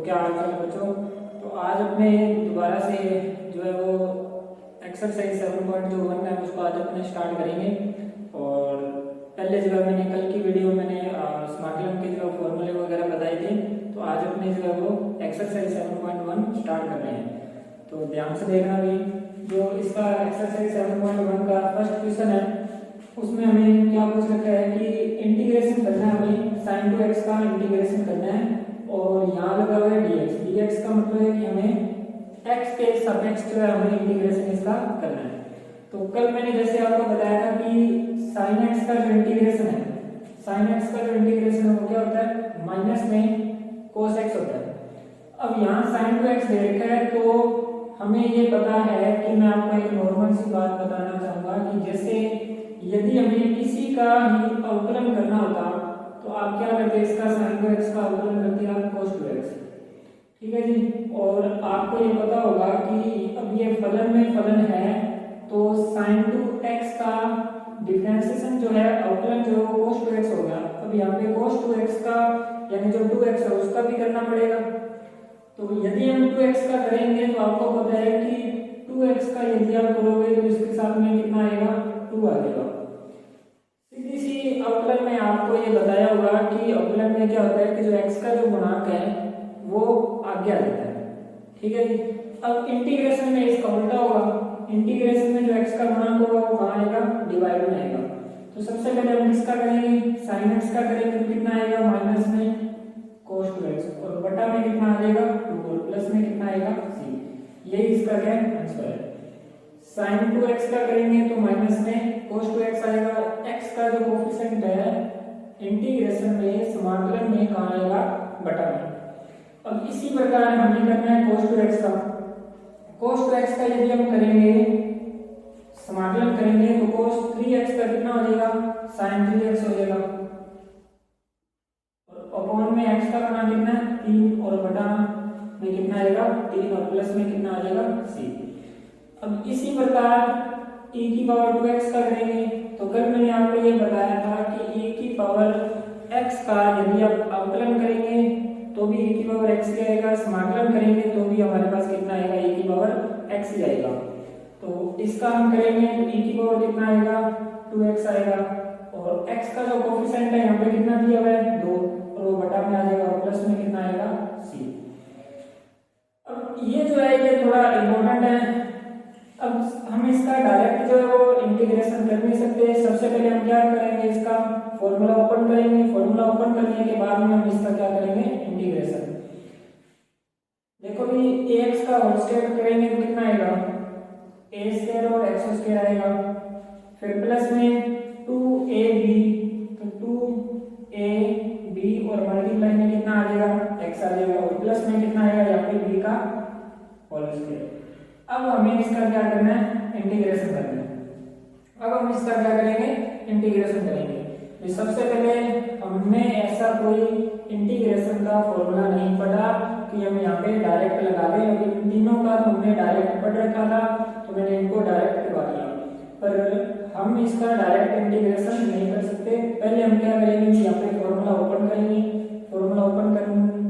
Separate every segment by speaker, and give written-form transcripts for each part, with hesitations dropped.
Speaker 1: क्या हाल चाल बच्चों। तो आज अपने दोबारा से जो है वो एक्सरसाइज 7.1 है उसको आज अपने स्टार्ट करेंगे। और पहले जो है मैंने कल की वीडियो मैंने समाकलन के जो फॉर्मूले वगैरह बताए थे, तो आज अपने जो है वो एक्सरसाइज 7.1 स्टार्ट कर रहे हैं। तो ध्यान से देखना भी, जो इसका एक्सरसाइज 7.1 का फर्स्ट क्वेश्चन है उसमें हमें क्या पूछ रखा है कि इंटीग्रेशन करना है, हमें sin 2x का इंटीग्रेशन करना है और यहाँ लगा हुआ है dx। dx का मतलब है कि हमें x के सापेक्ष जो है हमें इंटीग्रेशन इसका करना है। तो कल मैंने जैसे आपको बताया था कि sin x का जो इंटीग्रेशन है, sin x का जो इंटीग्रेशन है वो क्या होता है, माइनस में cos x होता है। अब यहाँ sin 2x दे रखा है, तो हमें ये पता है कि मैं आपको एक नॉर्मल सी बात बताना चाहूंगा कि जैसे यदि हमें किसी का ही अवकलन करना होता तो आप क्या करते, इसका sin 2x का अवकलन करते आप cos 2x, ठीक है जी। और आपको ये पता होगा कि अब ये फलन में फलन है, तो sin 2x का डिफरेंशिएशन जो है अवकलन जो है वो cos 2x हो गया। अब यहाँ पे cos 2x का यानी जो 2x है उसका भी करना पड़ेगा। तो यदि हम 2x का करेंगे तो आपको पता है कि 2x का यदि आप करोगे तो इसके साथ में कितना आएगा, 2 आ जाएगा। सीधी सी अवकलन में आपको ये बताया होगा कि अवकलन में क्या होता है कि जो x का जो गुणांक है वो आगे आ जाता है, ठीक है जी। अब इंटीग्रेशन में इसका उल्टा होगा, इंटीग्रेशन में जो x का गुणांक होगा वो कहाँ आएगा, डिवाइड में आएगा। तो सबसे पहले हम इसका करेंगे, sin x का करेंगे तो कितना आएगा, माइनस में cos 2x और बटा में कितना आ जाएगा 2 और प्लस में कितना आएगा c। यही इसका क्या आंसर है। sin 2x का करेंगे तो माइनस में cos 2x आएगा। x का जो कोफिशिएंट है इंटीग्रेशन में समाकलन में कहाँ आएगा, बटा में। अब इसी प्रकार हमें करना है cos 2x का। cos 2x का यदि हम करेंगे समाकलन करेंगे तो cos 3x का कितना हो जाएगा, sin 3x हो जाएगा। अपॉन में x का बना कितना है 3 और बटा में कितना आएगा 3 और प्लस में कितना आ जाएगा c। अब इसी प्रकार e की पावर 2x का करेंगे तो कल मैंने आपको ये बताया था कि e की पावर x का यदि आप अवकलन करेंगे तो भी e की पावर x ही आएगा, समाकलन करेंगे तो भी हमारे पास कितना आएगा, e की पावर x ही आएगा। तो इसका हम करेंगे तो e की पावर कितना आएगा 2x आएगा और x का जो कोफिशिएंट है यहाँ पे कितना दिया हुआ है 2 और वो बटा में आ जाएगा और प्लस में कितना आएगा c। अब ये जो है ये थोड़ा इम्पोर्टेंट है। अब हम इसका डायरेक्ट जो है वो इंटीग्रेशन कर नहीं सकते। सबसे पहले हम क्या करेंगे, इसका फॉर्मूला ओपन करेंगे। फॉर्मूला ओपन करने के बाद में हम इसका क्या करेंगे, इंटीग्रेशन। देखो भी ax का होल स्क्वायर करेंगे तो कितना आएगा, a स्क्वायर और x स्क्वायर आएगा, फिर प्लस में 2ab तो 2ab और मल्टीप्लाई में कितना आ जाएगा, x आ जाएगा और प्लस में कितना आएगा यहाँ पे b का होल स्क्वायर। अब हमें इसका क्या करना है, इंटीग्रेशन करना है। अब हम इसका क्या करेंगे, इंटीग्रेशन करेंगे। तो सबसे पहले हमने ऐसा कोई इंटीग्रेशन का फॉर्मूला नहीं पढ़ा कि हम यहाँ पे डायरेक्ट लगा दें। अभी इन तीनों का तो हमने डायरेक्ट पढ़ रखा था तो मैंने इनको डायरेक्ट करवा दिया, पर हम इसका डायरेक्ट इंटीग्रेशन नहीं कर सकते। पहले हम क्या करेंगे कि यहाँ पे फॉर्मूला ओपन करेंगे। फॉर्मूला ओपन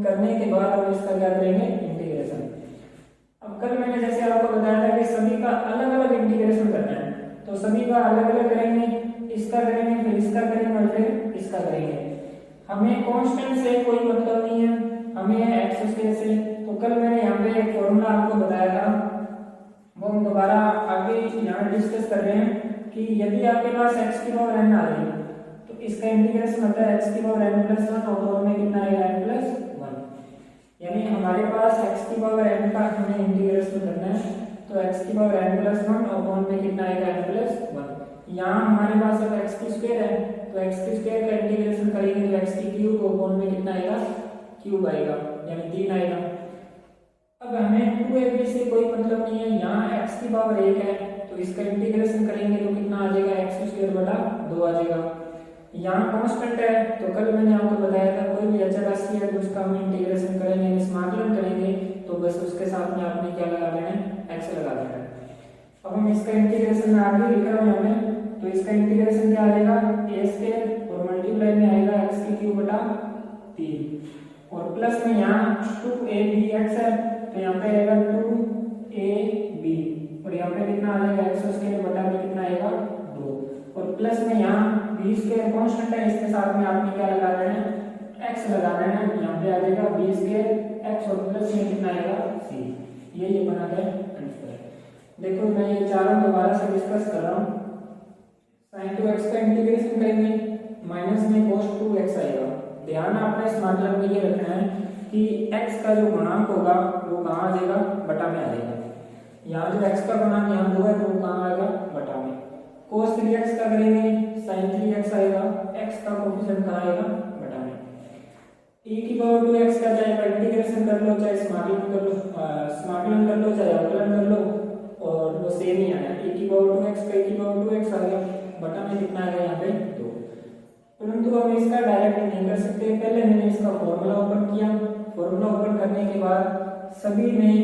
Speaker 1: करने के बाद हम इसका क्या करेंगे, इंटीग्रेशन। अब कल मैंने जैसे आपको बताया था कि सभी का अलग अलग इंटीग्रेशन करना है, तो सभी का अलग अलग करेंगे, इसका करेंगे फिर इसका करेंगे और फिर इसका करेंगे। हमें कांस्टेंट से कोई मतलब नहीं है, हमें है एक्स स्क्वायर से। तो कल मैंने यहाँ पे एक फॉर्मूला आपको बताया था, वो हम दोबारा आगे यहाँ डिस्कस कर रहे हैं कि यदि आपके पास x की पावर n आ रही है तो इसका इंटीग्रेशन होता है x की पावर n प्लस 1 और में कितना आएगा n प्लस 1। यानी हमारे पास x की पावर n का हमें इंटीग्रेशन करना है तो x की पावर n प्लस 1 और में कितना आएगा n प्लस 1। यहाँ हमारे पास अब x की स्क्वायर है तो x की स्क्वायर का इंटीग्रेशन करेंगे तो x की क्यूब और में कितना आएगा, क्यूब आएगा यानी 3 आएगा। अब हमें 2ab से कोई मतलब नहीं है, यहाँ x की पावर 1 है तो इसका इंटीग्रेशन करेंगे तो कितना आ जाएगा, x स्क्वायर बटा 2 आ जाएगा। यहाँ कांस्टेंट है तो कल मैंने आपको बताया था कोई भी अचर राशि है तो उसका हम इंटीग्रेशन करेंगे, समाकलन करेंगे तो बस उसके साथ में आपने क्या लगा देना है, x लगा देना है। अब हम इसका इंटीग्रेशन में आगे लिख रहे हैं हमें, तो इसका इंटीग्रेशन क्या आ जाएगा, a स्क्वायर और मल्टीप्लाई में आएगा x की क्यूब बटा 3 और प्लस में यहाँ 2abx है तो यहाँ पे आएगा 2ab और यहाँ पे कितना आ जाएगा एक्स स्क्वायर बटा में कितना आएगा 2 और प्लस में यहाँ बी स्क्वायर कांस्टेंट है इसके साथ में आपने क्या लगा देना है एक्स लगा देना है यहाँ पे आ जाएगा बी स्क्वायर एक्स और प्लस में कितना आएगा सी ये बना गया आंसर। देखो मैं ये चारों दोबारा से डिस्कस कर रहा हूँ। sin 2x का इंटीग्रेशन करेंगे माइनस में cos 2x आएगा। ध्यान आपने इस मतलब में ये रखना है कि x का जो गुणांक होगा वो कहाँ आ जाएगा बटा में आ जाएगा। यहाँ जो x का गुणांक यहाँ 2 है तो वो कहाँ आएगा बटा में। cos 3x का करेंगे sin 3x आएगा x का कोफिशिएंट कहाँ आएगा बटा में। e की पावर 2x का चाहे इंटीग्रेशन कर लो चाहे समाकलन कर लो चाहे अवकलन कर लो और वो सेम ही आया e की पावर 2x का e की पावर 2x आ गया बटा में कितना आ गया यहाँ पे 2। परंतु हम इसका डायरेक्ट नहीं कर सकते। पहले मैंने इसका फॉर्मूला ओपन किया। फॉर्मूला ओपन करने के बाद सभी में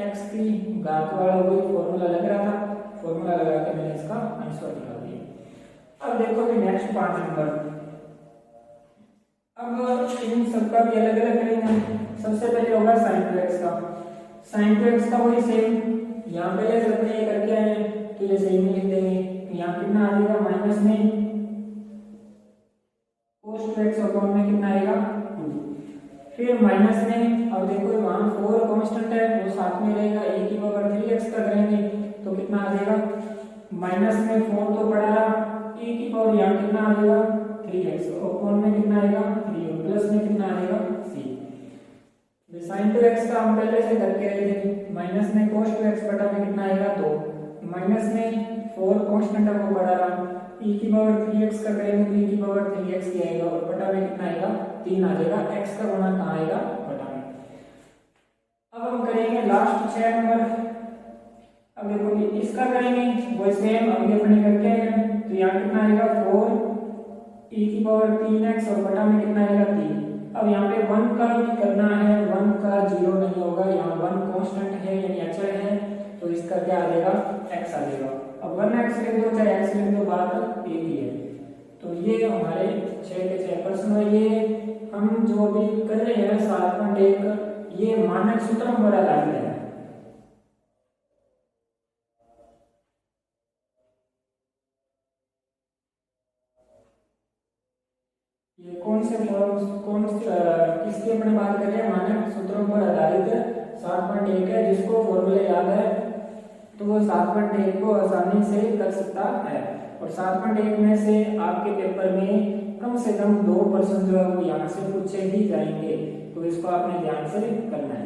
Speaker 1: x की घात वाला वही फॉर्मूला लग रहा था। फॉर्मूला लगा के मैंने इसका आंसर निकाल दिया। अब देखो कि नेक्स्ट 5 नंबर। अब इन सबका भी अलग अलग करेंगे। सबसे पहले होगा sin 2x का। sin 2x का वही सेम यहाँ पहले से अपने ये करके आए हैं तो ये सेम ही लिख देंगे। यहाँ कितना आ जाएगा माइनस में cos 2x अपॉन में कितना आएगा 2 फिर माइनस में अब देखो वहां 4 कांस्टेंट है वो साथ में रहेगा e की पावर 3x का करेंगे तो कितना आ जाएगा माइनस में 4 तो पड़ा e की पावर यहाँ कितना आ जाएगा 3x अपॉन में कितना आएगा 3 और प्लस में कितना आ जाएगा c। sin 2x का हम पहले से करके रहे थे माइनस में cos 2x बटा में कितना आएगा 2 माइनस में 4 कांस्टेंट है वो पड़ा रहा e की पावर 3x का करेंगे तो e की पावर 3x ही आएगा और बटा में कितना आएगा 3 आ जाएगा। x का गुणा कहाँ आएगा बटा में। अब हम करेंगे लास्ट 6 नंबर। अब देखो कि इसका करेंगे वो सेम अभी अपने करके आए तो यहाँ कितना आएगा 4 e की पावर 3x और बटा में कितना आएगा 3। अब यहाँ पे 1 का भी करना है 1 का 0 नहीं होगा यहाँ 1 कांस्टेंट है यानी अचर है तो इसका क्या आ जाएगा x आ जाएगा। अब 1x लिख दो चाहे x लिख दो बात एक ही है। तो ये हमारे 6 के 6 प्रश्न है। ये हम जो भी कर रहे हैं 7.1 ये मानक सूत्र में बड़ा लागू है। ये कौन से किसकी अपने बात कर रहे हैं मानक सूत्रों पर आधारित 7.1 है। जिसको फॉर्मूला याद है तो वो 7.1 को आसानी से कर सकता है। और 7.1 में से आपके पेपर में कम से कम 2% जो है वो यहाँ से पूछे ही जाएंगे तो इसको आपने ध्यान से करना है।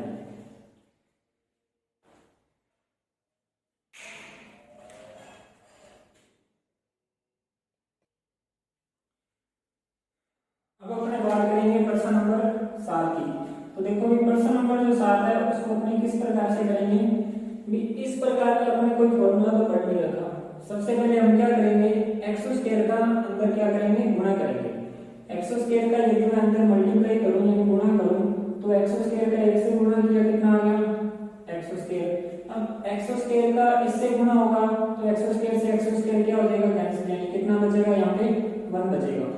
Speaker 1: अब अपने बात करेंगे प्रश्न नंबर 7 की। तो देखो भी प्रश्न नंबर जो 7 है उसको अपने किस प्रकार से करेंगे भी इस प्रकार का अपने कोई फॉर्मूला तो पढ़ नहीं रखा। सबसे पहले हम क्या करेंगे एक्स स्क्वायर का अंदर क्या करेंगे गुणा करेंगे। एक्स स्क्वायर का यदि मैं अंदर मल्टीप्लाई करूं यानी गुणा करूं तो एक्स स्क्वायर का 1 से गुणा किया कितना आ गया एक्स स्क्वायर। अब एक्स स्क्वायर का इससे गुणा होगा तो एक्स स्क्वायर से एक्स स्क्वायर क्या हो जाएगा कैंसिल यानी कितना बचेगा यहाँ पे 1 बचेगा।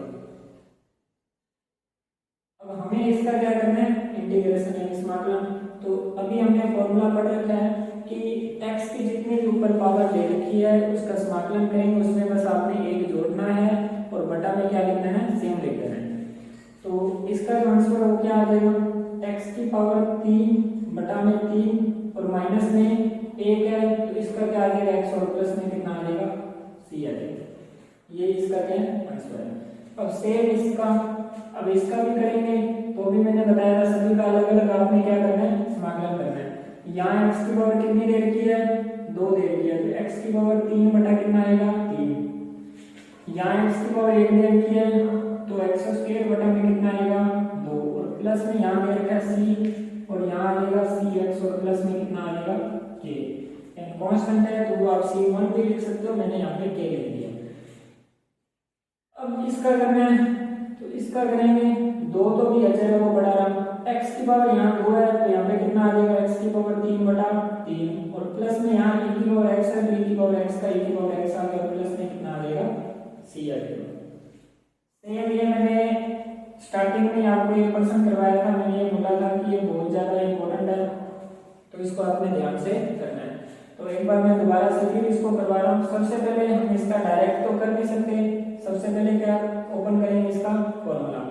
Speaker 1: अब हमें इसका क्या करना है इंटीग्रेशन यानी समाकलन। तो अभी हमने फॉर्मूला पढ़ रखा है कि x की जितनी भी ऊपर पावर ले रखी है उसका समाकलन करेंगे उसमें बस आपने एक जोड़ना है और बटा में क्या लिखना है सेम लिख देना है। तो इसका आंसर वो क्या आ जाएगा x की पावर 3 बटा में 3 और माइनस में 1 है तो इसका क्या आ जाएगा x और प्लस में कितना आ जाएगा c आ जाएगा। ये इसका क्या आंसर है। अब सेम इसका अब इसका भी करेंगे तो भी मैंने बताया था सभी का अलग अलग आपने क्या करना है समाकलन करना है। यहाँ x की पावर कितनी दे रखी है 2 दे रखी है तो x की पावर 3 बटा कितना आएगा 3। यहाँ x की पावर 1 दे रखी है तो x स्क्वायर बटा में कितना आएगा 2 और प्लस में यहाँ दे रखा है c और यहाँ आ जाएगा cx और प्लस में कितना आ जाएगा k यानी कांस्टेंट है तो वो आप c1 भी लिख सकते हो मैंने यहाँ पे k लिख दिया। अब इसका करना है तो इसका करेंगे 2 तो भी अचर है वो बढ़ा रहा x की पावर यहाँ 2 है तो यहाँ पे कितना आ जाएगा x की पावर 3 बटा 3 और प्लस में यहाँ e की पावर x है तो e की पावर x का e की पावर x आ गया प्लस में कितना आ जाएगा c आ जाएगा। सेम ये मैंने स्टार्टिंग में आपको ये क्वेश्चन करवाया था, मैंने ये बोला था कि ये बहुत ज़्यादा इम्पोर्टेंट है, तो इसको आपने ध्यान से करना है। तो एक बार मैं दोबारा से फिर इसको करवा रहा हूँ। सबसे पहले हम इसका डायरेक्ट तो कर नहीं सकते, सबसे पहले क्या ओपन करेंगे इसका फॉर्मूला।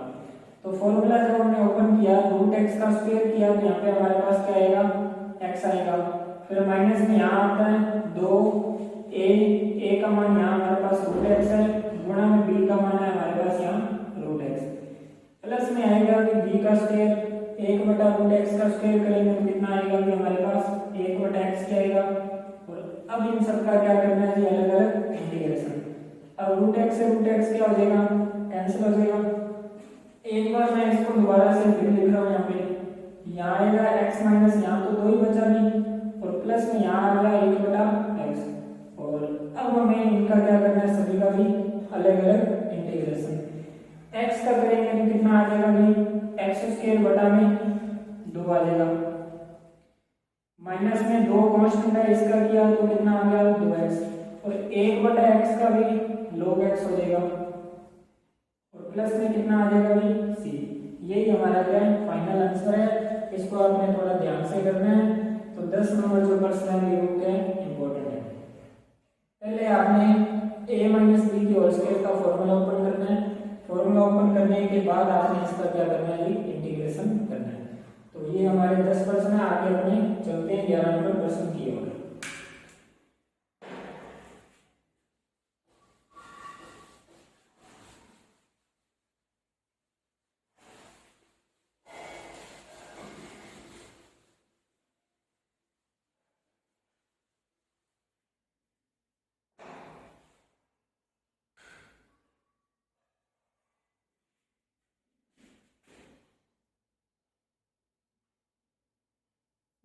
Speaker 1: तो फॉर्मूला जब हमने ओपन किया, रूट एक्स का स्क्वायर किया, तो यहाँ पे हमारे पास क्या आएगा, एक्स आएगा। फिर माइनस में यहाँ आता है 2a का मान यहाँ हमारे पास रूट एक्स है, गुणा में b का मान है हमारे पास यहाँ रूट एक्स, प्लस में आएगा कि b का स्क्वायर 1 बटा रूट एक्स का स्क्वायर करेंगे तो कितना आएगा कि हमारे पास 1 बटा एक्स क्या आएगा। और अब इन सब का क्या करना है जी, अलग अलग इंटीग्रेशन। अब रूट एक्स से रूट एक्स क्या हो जाएगा, कैंसिल हो जाएगा। एक बार मैं इसको दोबारा से फिर लिख रहा हूँ, यहाँ पे यहाँ आएगा एक्स माइनस यहाँ तो 2 ही बचा नहीं, और प्लस में यहाँ आ गया 1 बटा एक्स। और अब हमें इनका क्या करना है, सभी का भी अलग अलग इंटीग्रेशन। एक्स का करेंगे तो कितना आ जाएगा भाई, एक्स स्क्वायर बटा में 2 आ जाएगा, माइनस में 2 कांस्टेंट है इसका किया तो कितना आ गया 2x, और 1 बटा एक्स का भी log x हो जाएगा, और प्लस में कितना आ जाएगा भाई c। यही हमारा क्या है, फाइनल आंसर है। इसको आपने थोड़ा ध्यान से करना है। तो 10 नंबर जो प्रश्न है ये क्या है, इंपॉर्टेंट है। पहले आपने a माइनस बी की होल स्क्वायर का फॉर्मूला ओपन करना है। फॉर्मूला ओपन करने के बाद आपने इसका क्या करना है, इंटीग्रेशन करना है। तो ये हमारे 10 प्रश्न है, आगे अपने चलते हैं 11 नंबर प्रश्न की ओर।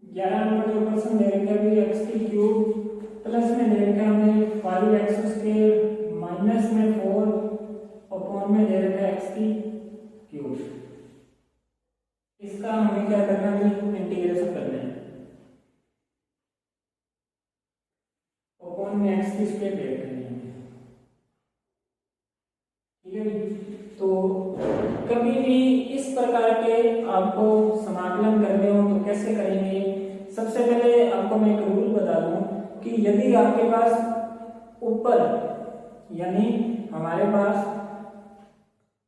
Speaker 1: ग्यारह नंबर जो क्वेश्चन दे रखे हैं एक्स की क्यूब प्लस में दे रखा है हमें 5x स्क्वायर माइनस में 4 अपॉन में दे रखा है एक्स की क्यूब। इसका हमें क्या करना है, इंटीग्रेशन करना है। अपॉन में एक्स की स्क्वायर दे रखा है, ठीक है। तो कभी भी इस प्रकार के आपको समाकलन करने हो तो कैसे करेंगे। सबसे पहले आपको मैं एक रूल बता दूं कि यदि आपके पास ऊपर यानी हमारे पास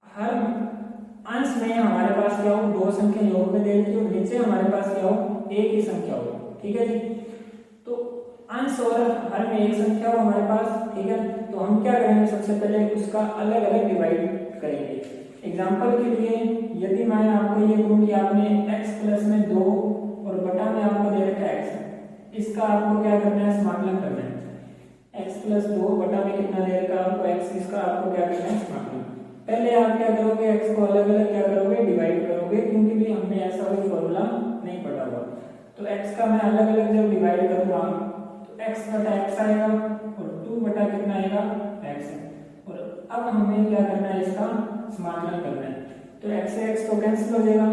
Speaker 1: हर अंश में हमारे पास क्या हो, 2 संख्या योग में दे रखी हो, नीचे हमारे पास क्या हो, एक ही संख्या हो, ठीक है जी। तो अंश और हर में एक संख्या हो हमारे पास, ठीक है। तो हम क्या करेंगे, सबसे पहले उसका अलग अलग डिवाइड करेंगे। एग्जाम्पल के लिए यदि मैं आपको ये कहूँ कि आपने x प्लस में 2 और बटा में आपको दे रखा है x, इसका आपको क्या करना है, समाकलन करना है। x प्लस 2 बटा में कितना दे रखा है आपको x, इसका आपको क्या करना है, समाकलन। पहले आप क्या करोगे, x को अलग अलग क्या करोगे, डिवाइड करोगे, क्योंकि भी हमने ऐसा कोई फॉर्मूला नहीं पढ़ा हुआ। तो x का मैं अलग अलग जब डिवाइड करूंगा तो x बटा x आएगा और 2 बटा कितना आएगा x है। और अब हमें क्या करना है, इसका समाकलन करना है। तो x से x तो कैंसिल हो जाएगा,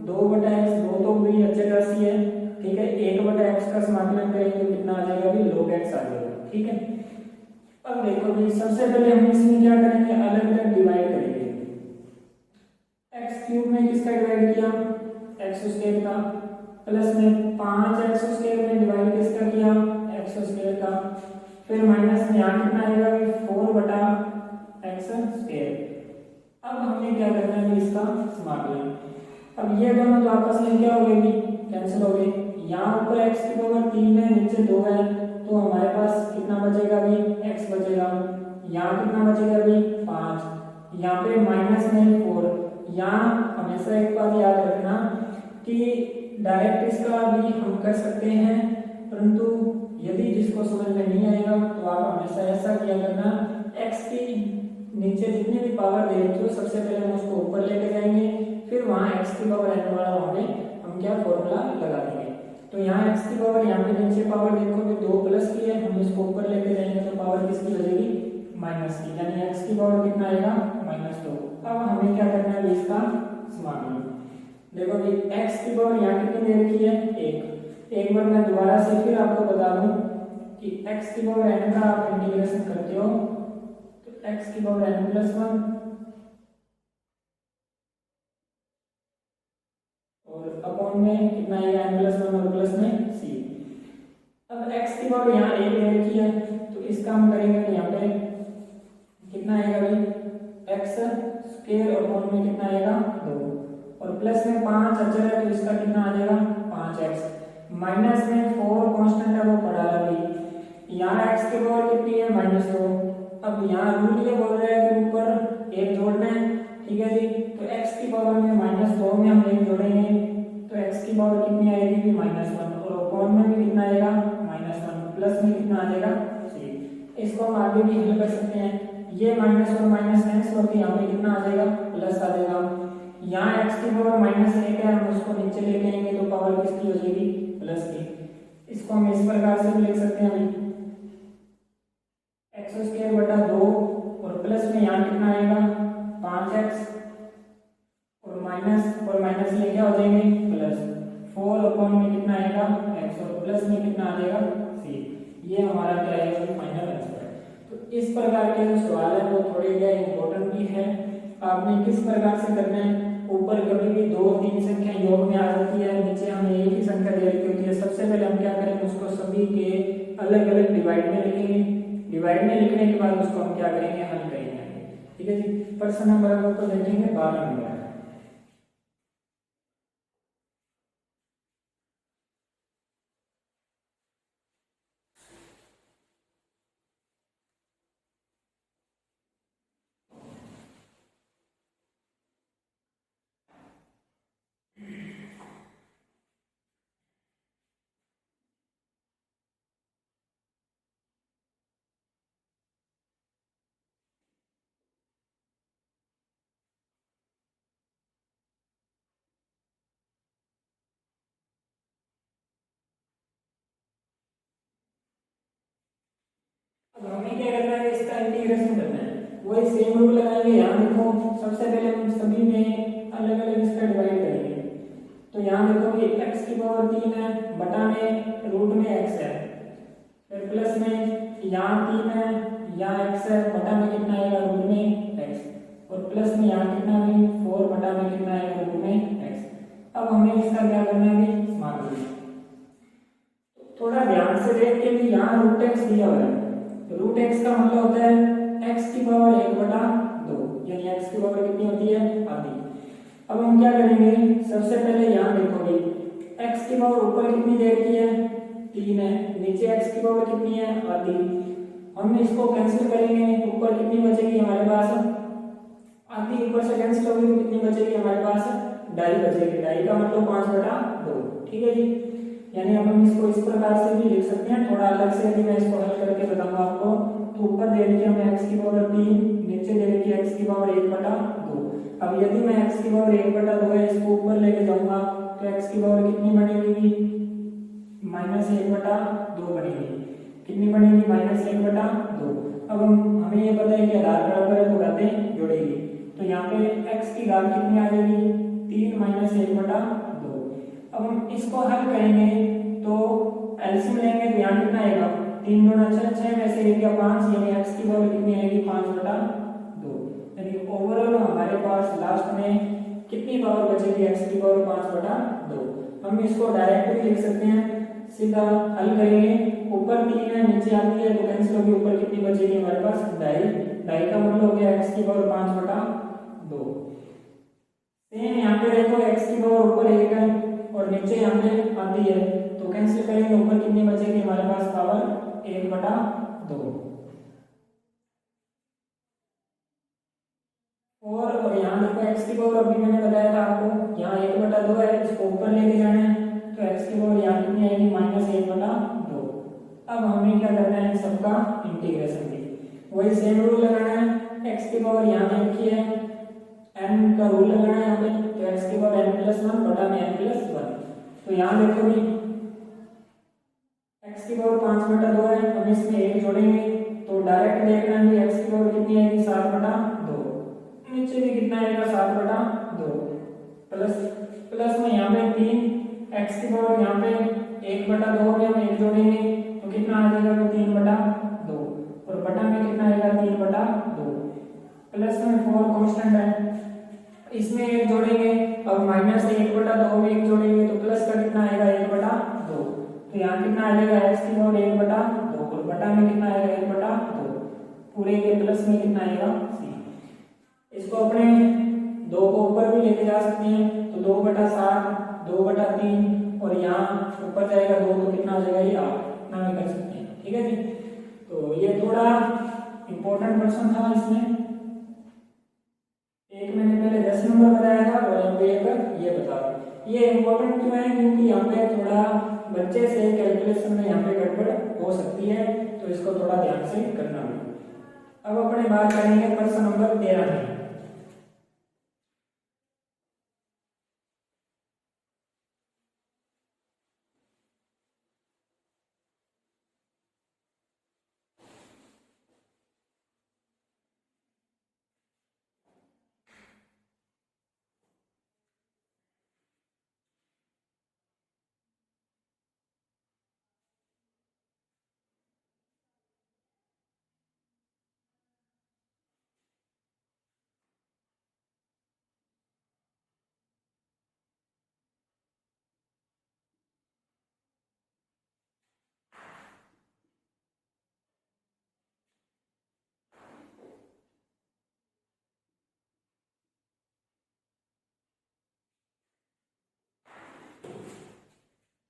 Speaker 1: 2 बटा x 2 तो भी अचर राशि है, ठीक है। 1 बटा x का समाकलन करेंगे तो कितना आ जाएगा भी log x आ जाएगा, ठीक है। अब देखो भाई, सबसे पहले हम इसमें क्या करेंगे, अलग अलग डिवाइड करेंगे। x क्यूब में किसका डिवाइड किया, x स्क्वायर का, प्लस में 5x स्क्वायर में डिवाइड किसका किया, x स्क्वायर का। फिर माइनस में यहाँ कितना आएगा, 4 बटा x स्क्वायर। अब हमें क्या करना है, इसका समाकलन। अब ये दोनों तो आपस में क्या हो गए, कैंसिल हो गए। यहाँ ऊपर x की पावर 3 है, नीचे 2 है, तो हमारे पास कितना बचेगा भी, x बचेगा। यहाँ कितना बचेगा भी, 5। यहाँ पे माइनस में 4। यहाँ हमेशा एक बात याद रखना कि डायरेक्ट इसका भी हम कर सकते हैं, परंतु यदि जिसको समझ में नहीं आएगा तो आप हमेशा ऐसा किया करना, x की नीचे जितनी भी पावर दे रखी हो सबसे पहले हम उसको ऊपर लेके जाएंगे, फिर वहाँ x की पावर n वाला वहाँ पे हम क्या फॉर्मूला लगा देंगे। तो यहाँ x की पावर, यहाँ पे नीचे पावर देखोगे 2 प्लस की है, हम इसको ऊपर लेके जाएंगे तो पावर किसकी बचेगी, माइनस की, यानी x की पावर कितना आएगा, -2। अब हमें क्या करना है, इसका समाकलन। देखो कि x की पावर यहाँ कितनी दे रखी है, 1। एक बार मैं दोबारा से फिर आपको बता दूं कि x की पावर n का आप इंटीग्रेशन करते हो तो x की पावर n+1 अपॉन में कितना आएगा n+1 और प्लस में c। अब x की पावर यहाँ एक ले रखी है तो इसका हम करेंगे तो यहाँ पे कितना आएगा भाई x स्क्वायर अपॉन में कितना आएगा 2 और प्लस में 5 अचर है तो इसका कितना आ जाएगा 5x माइनस में 4 कांस्टेंट है वो पड़ा अभी यहाँ x की पावर कितनी है -2। अब यहाँ रूट ये बोल रहा है कि ऊपर एक जोड़ना है, ठीक है जी। तो x की पावर में -2 में हम एक जोड़ेंगे तो x की पावर कितनी आएगी भी -1 और अपॉन में भी कितना आएगा -1 प्लस में कितना आ जाएगा 3। इसको हम आगे भी हल कर सकते हैं, ये माइनस और माइनस कैंसिल होकर यहाँ पे कितना आ जाएगा प्लस आ जाएगा। यहाँ x की पावर -1 है हम उसको नीचे लेके आएंगे तो पावर किसकी हो जाएगी प्लस की। इसको हम इस प्रकार से भी लिख सकते हैं x² 2 और प्लस में यहाँ कितना आएगा 5x और माइनस ये क्या हो जाएंगे प्लस 4 अपॉन में कितना आएगा x और प्लस में कितना आ जाएगा c। ये हमारा क्या है फाइनल आंसर है। तो इस प्रकार के जो सवाल है वो थोड़े क्या इम्पोर्टेंट भी है। आपने किस प्रकार से करना है, ऊपर कभी भी 2-3 संख्या योग में आ जाती है, नीचे हमें एक ही संख्या दे रखी होती है। सबसे पहले हम क्या करेंगे उसको सभी के अलग अलग डिवाइड में लिखेंगे, डिवाइड में लिखने के बाद उसको हम क्या करेंगे हल करेंगे, ठीक है जी। प्रश्न नंबर को देखेंगे 12 नंबर। अब हमें क्या करना है इसका इंटीग्रेशन करना है, वही सेम रूल लगाएंगे। यहाँ देखो सबसे पहले हम सभी में अलग अलग इसका डिवाइड करेंगे। तो यहाँ देखो कि x की पावर 3 है बटा में रूट में x है, फिर प्लस में यहाँ 3 है यहाँ x है बटा में कितना आएगा रूट में x और प्लस में यहाँ कितना है 4 बटा में कितना आएगा रूट में x। अब हमें इसका क्या करना है भी मान थोड़ा ध्यान से देख के भी यहाँ रूट x दिया हुआ है, रूट x का मतलब होता है x की पावर 1/2 यानी x की पावर कितनी होती है आधी। अब हम क्या करेंगे सबसे पहले यहाँ देखोगे x की पावर ऊपर कितनी दे रखी है 3 है, नीचे x की पावर कितनी है आधी। हम इसको कैंसिल करेंगे, ऊपर कितनी बचेगी हमारे पास आधी, ऊपर से कैंसिल होगी तो कितनी बचेगी हमारे पास 2.5 बचेगी। 2.5 का मतलब 5/2, ठीक है जी। यानी अब हम इसको इस प्रकार से भी लिख सकते हैं, थोड़ा अलग से भी मैं इसको हल करके बताऊंगा आपको। तो ऊपर दे रखी है हमें x की पावर 3, नीचे दे रखी है x की पावर 1/2। अब यदि मैं x की पावर 1/2 है इसको ऊपर लेके जाऊंगा तो x की पावर कितनी बनेगी -1/2 बनेगी। कितनी बनेगी -1/2। अब हमें ये पता है कि आधार बराबर है तो घातें जुड़ेगी, तो यहाँ पे x की घात कितनी आ जाएगी 3 - 1/2। अब हम इसको हल करेंगे तो एलसीएम लेंगे तो यहाँ कितना आएगा 3 गुणा 6 6 में से 1 या 5 यानी x की पावर कितनी आएगी 5/2। यानी ओवरऑल हमारे पास लास्ट में कितनी पावर बचेगी x की पावर 5/2। हम इसको डायरेक्ट भी लिख सकते हैं, सीधा हल करेंगे। ऊपर 3 है नीचे आती है तो कैंसिल होगी, ऊपर कितनी बचेगी हमारे पास 2.5 का मतलब हो गया x की पावर 5/2। सेम यहाँ पे देखो x की पावर ऊपर 1 है और नीचे यहाँ पे आती है तो कैंसिल करेंगे, ऊपर कितनी बचेगी हमारे पास पावर 1/2। और यहाँ देखो x की पावर अभी मैंने बताया था आपको यहाँ 1/2 है, इसको ऊपर लेके जाना है तो x की पावर यहाँ कितनी आएगी -1/2। अब हमें क्या करना है सबका इंटीग्रेशन भी वही सेम रूल लगाना है। x की पावर यहाँ पे रखी है n का रूल लगाना है यहाँ पे, तो x की पावर n+1 बटा में n+1। तो यहाँ देखो भी x की पावर 5/2 है, हम इसमें 1 जोड़ेंगे तो डायरेक्ट देखना है x की पावर कितनी आएगी 7/2, नीचे भी कितना आएगा 7/2 प्लस में यहाँ पे 3 x की पावर यहाँ पे 1/2 में हम 1 जोड़ेंगे तो कितना आ जाएगा 3/2 और बटा में कितना आएगा 3/2 प्लस में 4 कांस्टेंट है, इसमें एक जोड़ेंगे, अब माइनस 1/2 में एक जोड़ेंगे तो प्लस का कितना आएगा 1/2। तो यहाँ कितना आ जाएगा x की पावर 1/2 और बटा में कितना आएगा 1/2, पूरे के प्लस में कितना आएगा c। इसको अपने 2 को ऊपर भी लेके जा सकते हैं तो 2/7 2/3 और यहाँ ऊपर जाएगा 2 तो कितना आ जाएगा ये 8, इतना भी कर सकते हैं। ठीक है जी। तो ये थोड़ा इंपॉर्टेंट क्वेश्चन था। इसमें एक मैंने पहले 10 नंबर बताया था और यहाँ पे एक ये बता रहा। ये इंपॉर्टेंट क्यों है, क्योंकि यहाँ पे थोड़ा बच्चे से कैलकुलेशन में यहाँ पे गड़बड़ हो सकती है, तो इसको थोड़ा ध्यान से करना होगा। अब अपने बात करेंगे प्रश्न नंबर 13 में।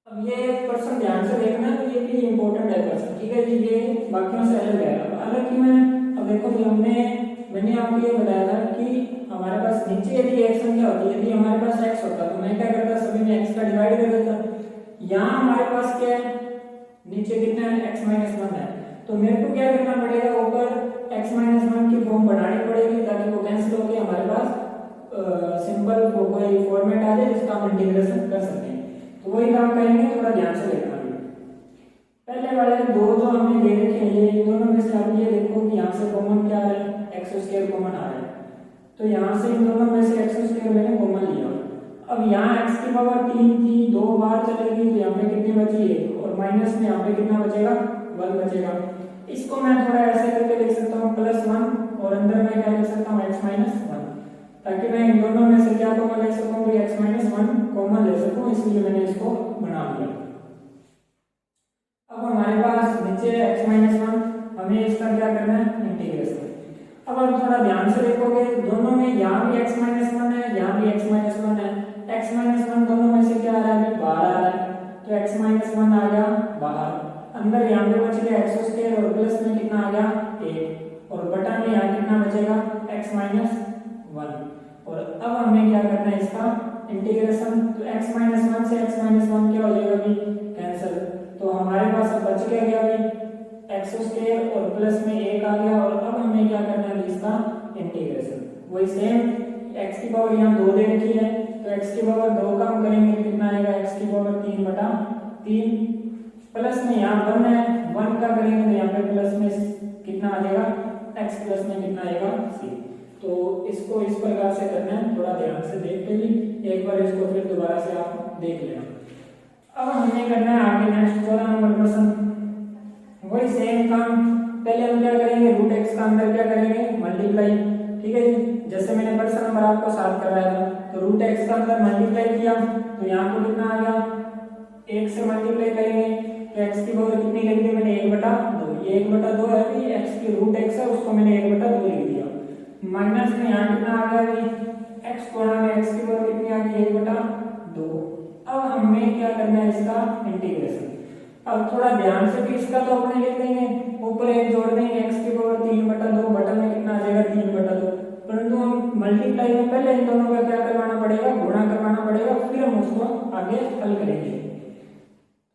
Speaker 1: अब ये क्वेश्चन ध्यान से देखना, तो ये भी इंपॉर्टेंट है क्वेश्चन। ठीक है जी। ये बाकियों से अलग है। अलग क्यों है, अब देखो कि मैंने आपको ये बताया था कि हमारे पास नीचे यदि एक संख्या होती है, यदि हमारे पास x होता तो मैं क्या करता, सभी में x का डिवाइड कर देता। यहाँ हमारे पास क्या है, नीचे कितना है x - 1 है, तो मेरे को क्या करना पड़ेगा, ऊपर x - 1 की फॉर्म बनानी पड़ेगी ताकि वो कैंसिल होकर हमारे पास सिंपल कोई फॉर्मेट आ जाए जिसका हम इंटीग्रेशन कर सकते हैं। तो वही काम करेंगे, थोड़ा ध्यान से देखना। पहले वाले दो जो हमने दे रखे हैं, ये इन दोनों में से आप ये देखो कि यहाँ से कॉमन क्या आ रहा है, x² कॉमन आ रहा है। तो यहाँ से इन दोनों में से x² मैंने कॉमन लिया। अब यहाँ x की पावर 3 थी, 2 बार चलेगी तो यहाँ पे कितनी बची 1, और माइनस में यहाँ पे कितना बचेगा 1 बचेगा। इसको मैं थोड़ा ऐसे करके लिख सकता हूँ +1 और अंदर में क्या लिख सकता हूँ x - 1, ताकि मैं इन दोनों में से क्या कॉमन ले सकूं, x - 1 कॉमन ले सकूं, इसलिए मैंने इसको बना दिया। अब हमारे पास नीचे x - 1, हमें इसका क्या करना है, इंटीग्रेशन। अब आप थोड़ा ध्यान से देखोगे दोनों में यहाँ भी x - 1 है, यहाँ भी x - 1 है। x - 1 दोनों में से क्या आ रहा है, बाहर आ रहा है, तो x - 1 आ गया बाहर। अंदर यहाँ पे बच गया x² और प्लस में कितना आ गया 1, और बटा में यहाँ कितना बचेगा x - 1। और अब हमें क्या करना है, इसका इंटीग्रेशन। तो x - 1 से x - 1 क्या हो जाएगा भी कैंसिल, तो हमारे पास अब बच गया भी x² और प्लस में 1 आ गया। और अब हमें क्या करना है, इसका इंटीग्रेशन। वही सेम x की पावर यहाँ 2 दे रखी है, तो x की पावर 2 का हम करेंगे कितना आएगा, x की पावर 3/3 प्लस में यहाँ 1 है, 1 का करेंगे तो यहाँ पे प्लस में कितना आ जाएगा, x प्लस में कितना आएगा c। तो इसको इस प्रकार से करना है, थोड़ा ध्यान से देख लीजिए एक बार, इसको फिर दोबारा से आप देख लेना। अब हमें करना है आगे नेक्स्ट 14 नंबर क्वेश्चन। वही सेम काम, पहले हम क्या करेंगे, √x का अंदर क्या करेंगे, मल्टीप्लाई। ठीक है जी। जैसे मैंने प्रश्न नंबर आपको 7 करवाया था, तो √x का अंदर मल्टीप्लाई किया तो यहाँ पर कितना आ गया, 1 से मल्टीप्लाई करेंगे तो x की पावर कितनी लिख दी मैंने, 1/2। ये 1/2 है कि x की √x है, उसको मैंने 1/2 लिख दिया। माइनस में यहाँ कितना आ गया, x गुणा में x की पावर कितनी आ गई, 1/2। अब हमें क्या करना है, इसका इंटीग्रेशन। अब थोड़ा ध्यान से भी इसका तो अपने लिख देंगे, ऊपर एक जोड़ देंगे, x की पावर 3/2, बटा में कितना आ जाएगा 3/2। परंतु हम मल्टीप्लाई में पहले इन दोनों का क्या करवाना पड़ेगा, गुणा करवाना पड़ेगा, फिर हम उसको आगे हल करेंगे।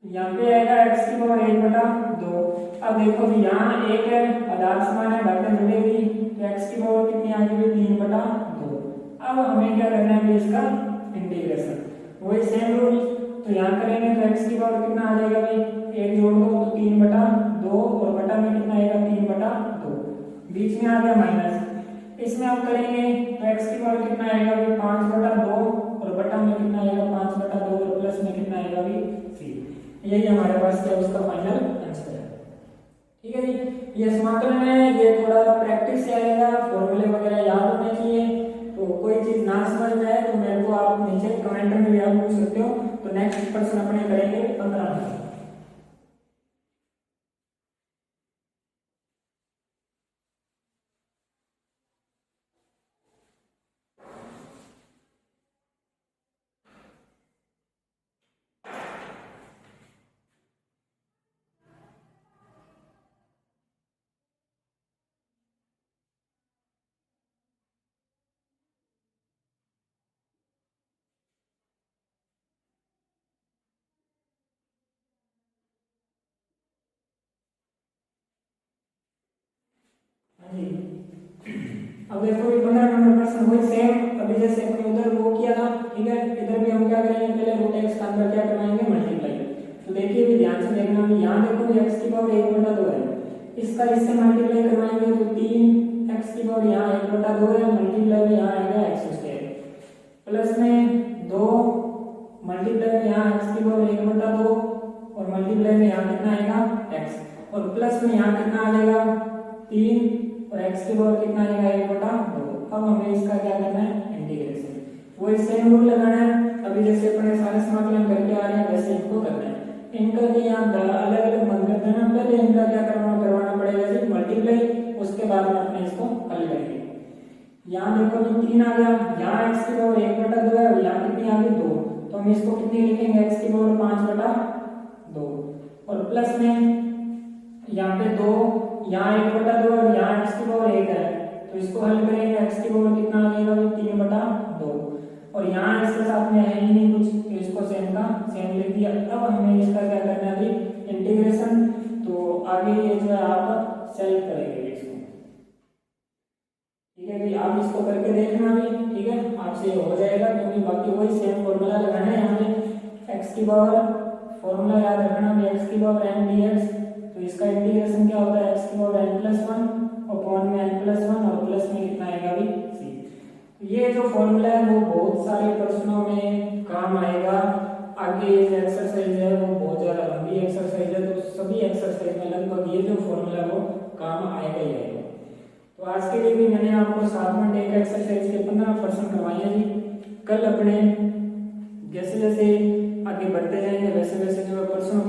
Speaker 1: यहाँ पे आएगा x की पावर 1/2। अब देखो भी यहाँ एक है, आधार मान है, घातें जुड़ेगी, तो x की पावर कितनी आ गई, 3/2। अब हमें क्या करना है, इसका इंटीग्रेशन। वही सेम रूल, तो यहाँ करेंगे तो x की पावर कितना आ जाएगा भाई, एक जोड़ दो तो 3/2 और बटा में कितना आएगा 3/2, बीच में आ गया माइनस। इसमें आप करेंगे तो x की पावर कितना आएगा भाई 5/2 और बटा में कितना आएगा 5/2 और प्लस में कितना आएगा भाई 3। यही हमारे पास क्या उसका फाइनल आंसर है। ठीक है जी। ये समाकलन है, ये थोड़ा प्रैक्टिस से आएगा, फॉर्मूले वगैरह याद होने चाहिए, तो कोई चीज ना समझ में आए तो मेरे को आप नीचे कमेंट में भी आप पूछ सकते हो। तो नेक्स्ट प्रश्न अपने करेंगे 15 नंबर। हाँ जी, अब देखो ये 15 नंबर प्रश्न वही सेम अभी जैसे अपने उधर वो किया था, ठीक है। इधर भी हम क्या करेंगे, पहले रूट एक्स का अंदर क्या करवाएंगे, मल्टीप्लाई। तो देखिए भी ध्यान से देखना, यहाँ देखो एक्स की पावर 1/2 है, इसका इससे मल्टीप्लाई करवाएंगे तो 3 एक्स की पावर यहाँ 1/2 है, मल्टीप्लाई में यहाँ आएगा एक्स स्क्वायर, प्लस में 2 मल्टीप्लाई में यहाँ एक्स की पावर 1/2 और मल्टीप्लाई में यहाँ कितना आएगा एक्स, और प्लस में यहाँ कितना आ जाएगा 3 और x की पावर कितना आएगा 1/2। अब हमें इसका क्या करना है, इंटीग्रेशन। वही सेम रूल लगाना है, अभी जैसे अपने सारे समाकलन करके आ रहे हैं वैसे इनको करना है। इनका भी यहाँ अलग अलग बंद कर देना, पहले इनका क्या करवाना पड़ेगा जी, मल्टीप्लाई, उसके बाद में अपने इसको हल करेंगे। यहाँ देखो तो 3 आ गया, यहाँ x की पावर 1/2 है और यहाँ कितनी आ गई 2, तो हम इसको कितनी लिखेंगे, x की पावर 5/2 और प्लस में यहाँ पे 2, यहाँ 1/2 और यहाँ x की पावर 1 है, तो इसको हल करेंगे, x की पावर कितना आ जाएगा 3/2 और यहाँ इसके साथ में है ही नहीं कुछ, तो इसको सेम का सेम लिख दिया। अब हमें इसका क्या करना है अभी, इंटीग्रेशन। तो आगे ये जो है आप सेल्फ करेंगे इसको, ठीक है जी। आप इसको करके देखना भी, ठीक है, आपसे हो जाएगा, क्योंकि बाकी वही सेम फॉर्मूला लगाना है। यहाँ पे x की पावर फॉर्मूला याद रखना भी, x की पावर n dx, तो इसका इंटीग्रेशन क्या होता है, x की पावर n+1 अपॉन में n+1 और प्लस में कितना आएगा भी c। ये जो फॉर्मूला है वो बहुत सारे प्रश्नों में काम आएगा। आगे ये जो एक्सरसाइज है वो बहुत ज्यादा लंबी एक्सरसाइज है, तो सभी एक्सरसाइज में लगभग ये जो फॉर्मूला वो काम आएगा ही आएगा। तो आज के लिए भी मैंने आपको 7 मिनट एक एक्सरसाइज के 15 प्रश्न करवाए हैं जी। कल अपने जैसे जैसे आगे बढ़ते जाएंगे वैसे वैसे जो प्रश्नों